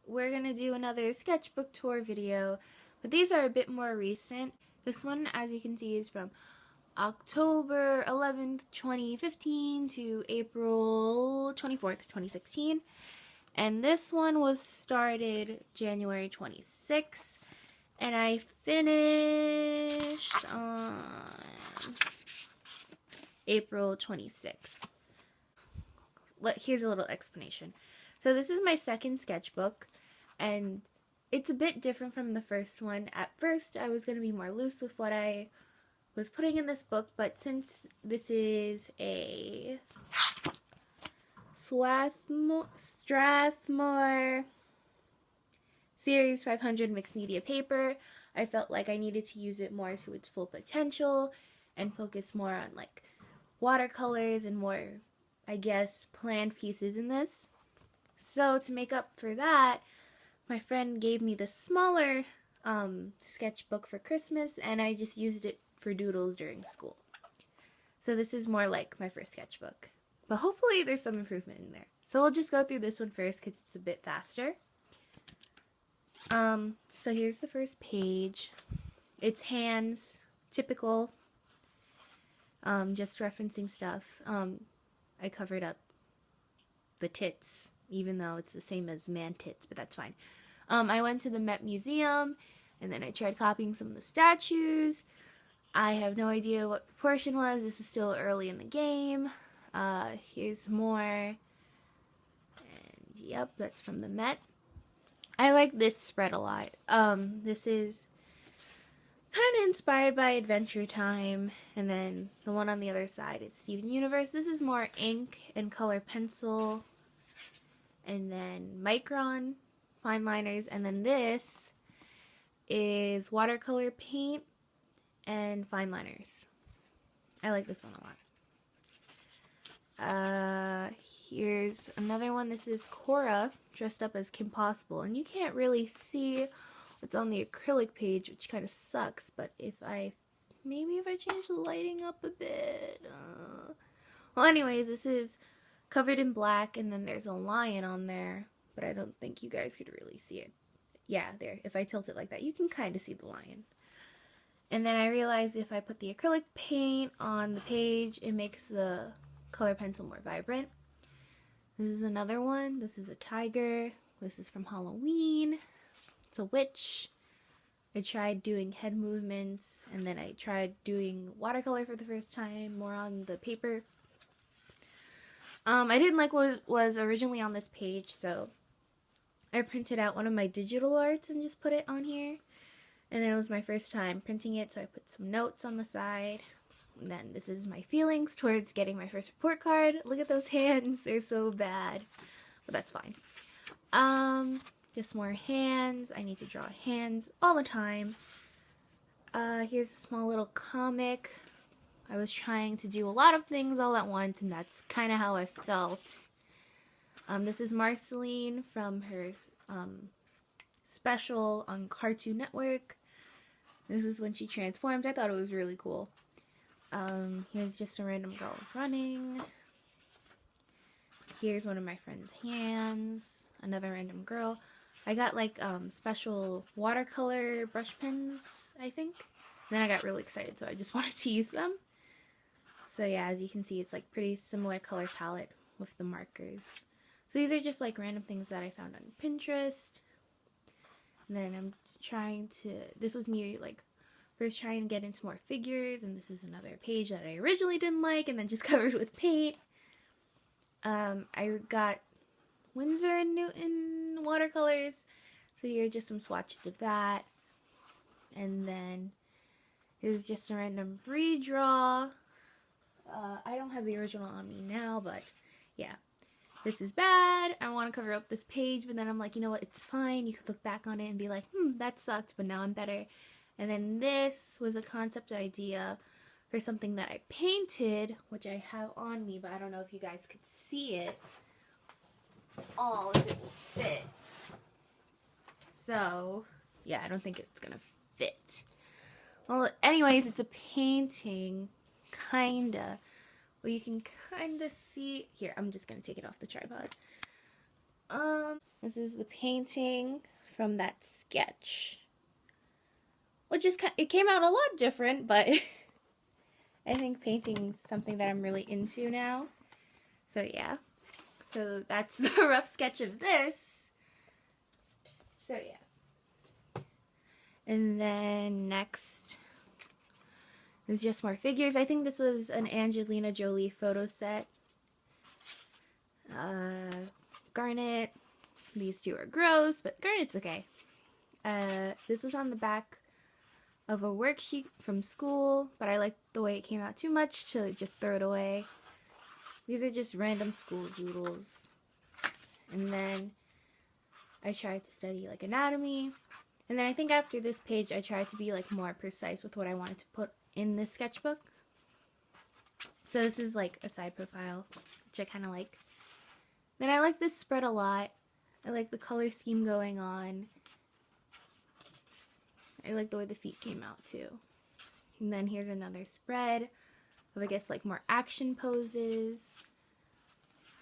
we're gonna do another sketchbook tour video, but these are a bit more recent. This one, as you can see, is from October 11th, 2015 to April 24th, 2016. And this one was started January 26th, and I finished on April 26th. Here's a little explanation. So this is my second sketchbook, and it's a bit different from the first one. At first, I was going to be more loose with what I was putting in this book, but since this is a Strathmore Series 500 mixed media paper, I felt like I needed to use it more to its full potential and focus more on like watercolors and more, I guess, planned pieces in this. So to make up for that, my friend gave me the smaller sketchbook for Christmas, and I just used it for doodles during school. So this is more like my first sketchbook, but hopefully there's some improvement in there. So we'll just go through this one first because it's a bit faster. So here's the first page. It's hands, typical, just referencing stuff. I covered up the tits, even though it's the same as man tits, but that's fine. I went to the Met Museum, and then I tried copying some of the statues. I have no idea what proportion was. This is still early in the game. Here's more. And yep, that's from the Met. I like this spread a lot. This is kind of inspired by Adventure Time, and then the one on the other side is Steven Universe. This is more ink and color pencil, and then Micron fine liners, and then this is watercolor paint and fine liners. I like this one a lot. Here's another one. This is Cora dressed up as Kim Possible, and you can't really see what's on the acrylic page, which kind of sucks, but maybe if I change the lighting up a bit. Well, anyways, this is covered in black, and then there's a lion on there, but I don't think you guys could really see it. Yeah, there. If I tilt it like that, you can kind of see the lion. And then I realized if I put the acrylic paint on the page, it makes the color pencil more vibrant. This is another one. This is a tiger. This is from Halloween. It's a witch. I tried doing head movements, and then I tried doing watercolor for the first time, more on the paper. I didn't like what was originally on this page, so I printed out one of my digital arts and just put it on here. And then it was my first time printing it, so I put some notes on the side. And then this is my feelings towards getting my first report card. Look at those hands, they're so bad. But that's fine. Just more hands. I need to draw hands all the time. Here's a small little comic. I was trying to do a lot of things all at once, and that's kind of how I felt. This is Marceline from her special on Cartoon Network. This is when she transformed. I thought it was really cool. Here's just a random girl running. Here's one of my friend's hands. Another random girl. I got like special watercolor brush pens, I think. And then I got really excited, so I just wanted to use them. So yeah, as you can see, it's like pretty similar color palette with the markers. So these are just like random things that I found on Pinterest. And then I'm trying to, this was me like first trying to get into more figures, and this is another page that I originally didn't like and then just covered with paint. I got Winsor & Newton watercolors, so here are just some swatches of that. And then here's just a random redraw. I don't have the original on me now, but yeah. This is bad. I want to cover up this page, but then I'm like, you know what, it's fine. You could look back on it and be like, that sucked, but now I'm better. And then this was a concept idea for something that I painted, which I have on me, but I don't know if you guys could see it all, if it will fit. So, yeah, I don't think it's gonna fit. Well, anyways, it's a painting, kinda. Well, you can kinda see, here, I'm just gonna take it off the tripod. This is the painting from that sketch, which is it came out a lot different, but I think painting's something that I'm really into now. So yeah, so that's the rough sketch of this. So yeah, and then next is just more figures. I think this was an Angelina Jolie photo set. Garnet. These two are gross, but Garnet's okay. This was on the back of a worksheet from school, but I liked the way it came out too much to just throw it away. These are just random school doodles. And then I tried to study like anatomy. And then I think after this page I tried to be like more precise with what I wanted to put in this sketchbook. So this is like a side profile, which I kind of like. Then I like this spread a lot. I like the color scheme going on. I like the way the feet came out too. And then here's another spread of, I guess, like more action poses.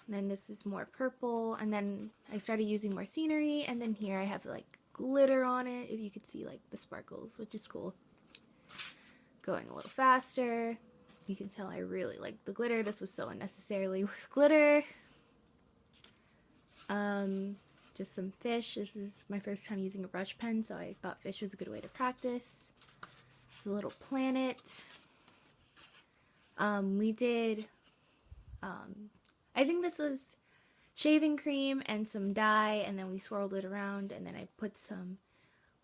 And then this is more purple. And then I started using more scenery. And then here I have like glitter on it, if you could see like the sparkles, which is cool. Going a little faster. You can tell I really like the glitter. This was so unnecessarily with glitter. Just some fish. This is my first time using a brush pen, so I thought fish was a good way to practice. It's a little planet. We did, I think this was shaving cream and some dye, and then we swirled it around, and then I put some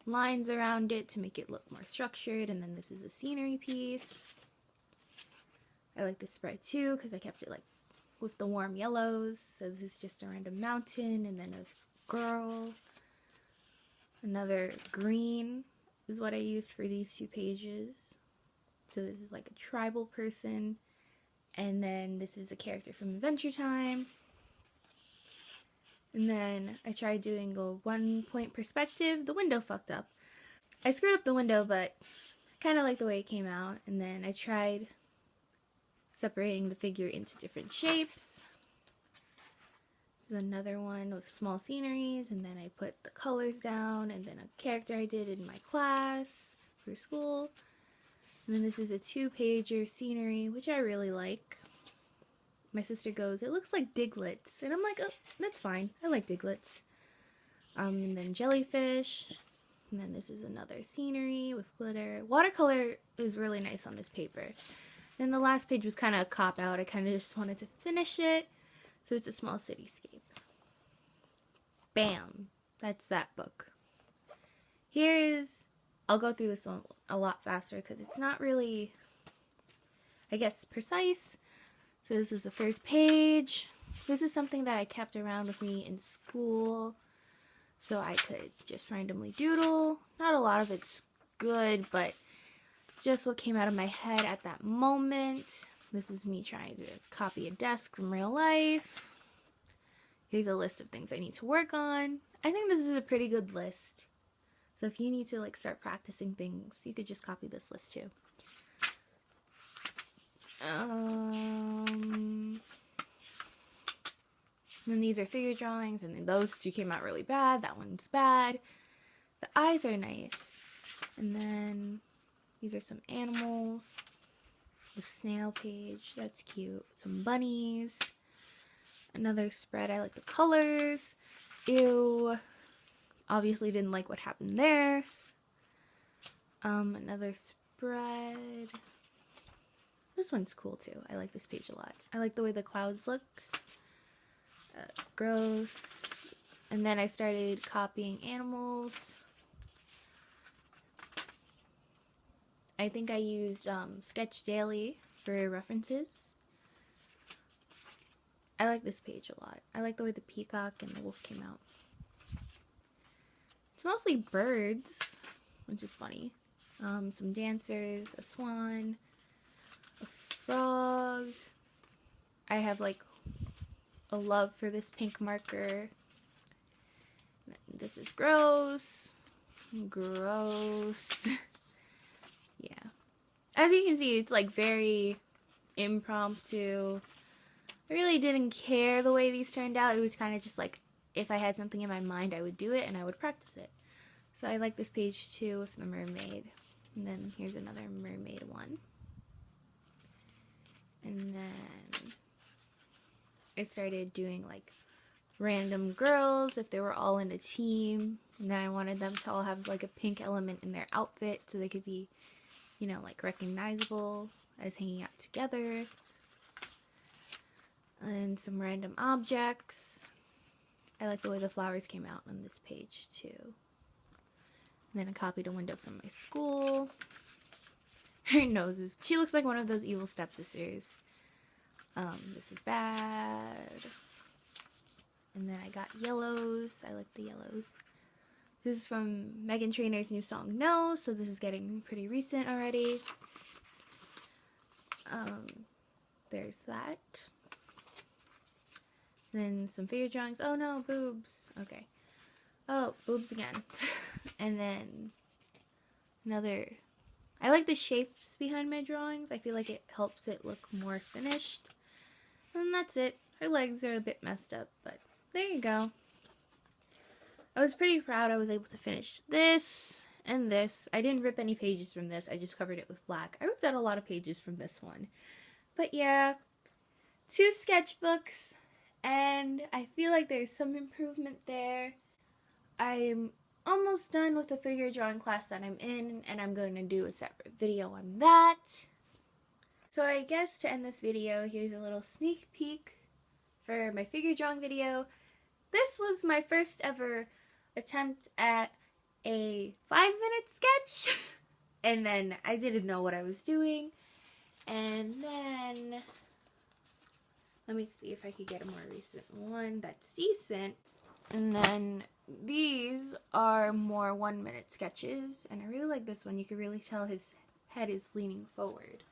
lines around it to make it look more structured, and then this is a scenery piece. I like this spread too, because I kept it like with the warm yellows. So this is just a random mountain, and then a girl. Another green is what I used for these two pages. So this is like a tribal person. And then this is a character from Adventure Time. And then I tried doing a 1-point perspective. The window fucked up. I screwed up the window, but I kind of like the way it came out. And then I tried separating the figure into different shapes. There's another one with small sceneries, and then I put the colors down, and then a character I did in my class for school. And then this is a 2-pager scenery, which I really like. My sister goes, "It looks like Diglets," and I'm like, "Oh, that's fine. I like Diglets." And then jellyfish, and then this is another scenery with glitter. Watercolor is really nice on this paper. Then the last page was kind of a cop-out. I kind of just wanted to finish it. So it's a small cityscape. Bam. That's that book. I'll go through this one a lot faster because it's not really, I guess, precise. So this is the first page. This is something that I kept around with me in school, so I could just randomly doodle. Not a lot of it's good, but it's just what came out of my head at that moment. This is me trying to copy a desk from real life. Here's a list of things I need to work on. I think this is a pretty good list. So if you need to like start practicing things, you could just copy this list too. Then these are figure drawings, and then those two came out really bad. That one's bad. The eyes are nice. And then these are some animals. The snail page, that's cute. Some bunnies. Another spread, I like the colors. Ew. Obviously didn't like what happened there. Another spread. This one's cool too. I like this page a lot. I like the way the clouds look. Gross. And then I started copying animals. I think I used Sketch Daily for references. I like this page a lot. I like the way the peacock and the wolf came out. It's mostly birds, which is funny. Some dancers, a swan, a frog. I have like a love for this pink marker. This is gross. Gross. Yeah. As you can see, it's like very impromptu. I really didn't care the way these turned out. It was kind of just like if I had something in my mind, I would do it and I would practice it. So I like this page too with the mermaid. And then here's another mermaid one. And then I started doing like random girls if they were all in a team. And then I wanted them to all have like a pink element in their outfit so they could be, you know, like recognizable as hanging out together. And some random objects. I like the way the flowers came out on this page too. And then I copied a window from my school. Her nose she looks like one of those evil stepsisters. This is bad. And then I got yellows. I like the yellows. This is from Meghan Trainor's new song, No, so this is getting pretty recent already. There's that. And then some figure drawings. Oh no, boobs. Okay. Oh, boobs again. And then another. I like the shapes behind my drawings. I feel like it helps it look more finished. And that's it. Her legs are a bit messed up, but there you go. I was pretty proud I was able to finish this and this. I didn't rip any pages from this. I just covered it with black. I ripped out a lot of pages from this one. But yeah, 2 sketchbooks, and I feel like there's some improvement there. I'm almost done with the figure drawing class that I'm in, and I'm going to do a separate video on that. So I guess to end this video, here's a little sneak peek for my figure drawing video. This was my first ever attempt at a 5-minute sketch, and then I didn't know what I was doing, and then let me see if I could get a more recent one that's decent. And then these are more 1-minute sketches, and I really like this one. You can really tell his head is leaning forward.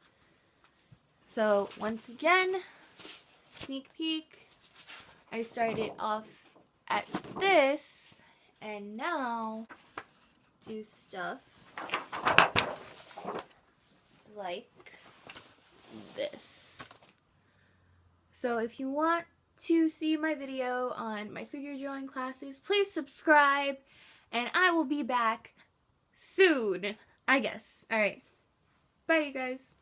So once again, sneak peek, I started off at this, and now do stuff like this. So if you want to see my video on my figure drawing classes, please subscribe, and I will be back soon, I guess. Alright, bye you guys.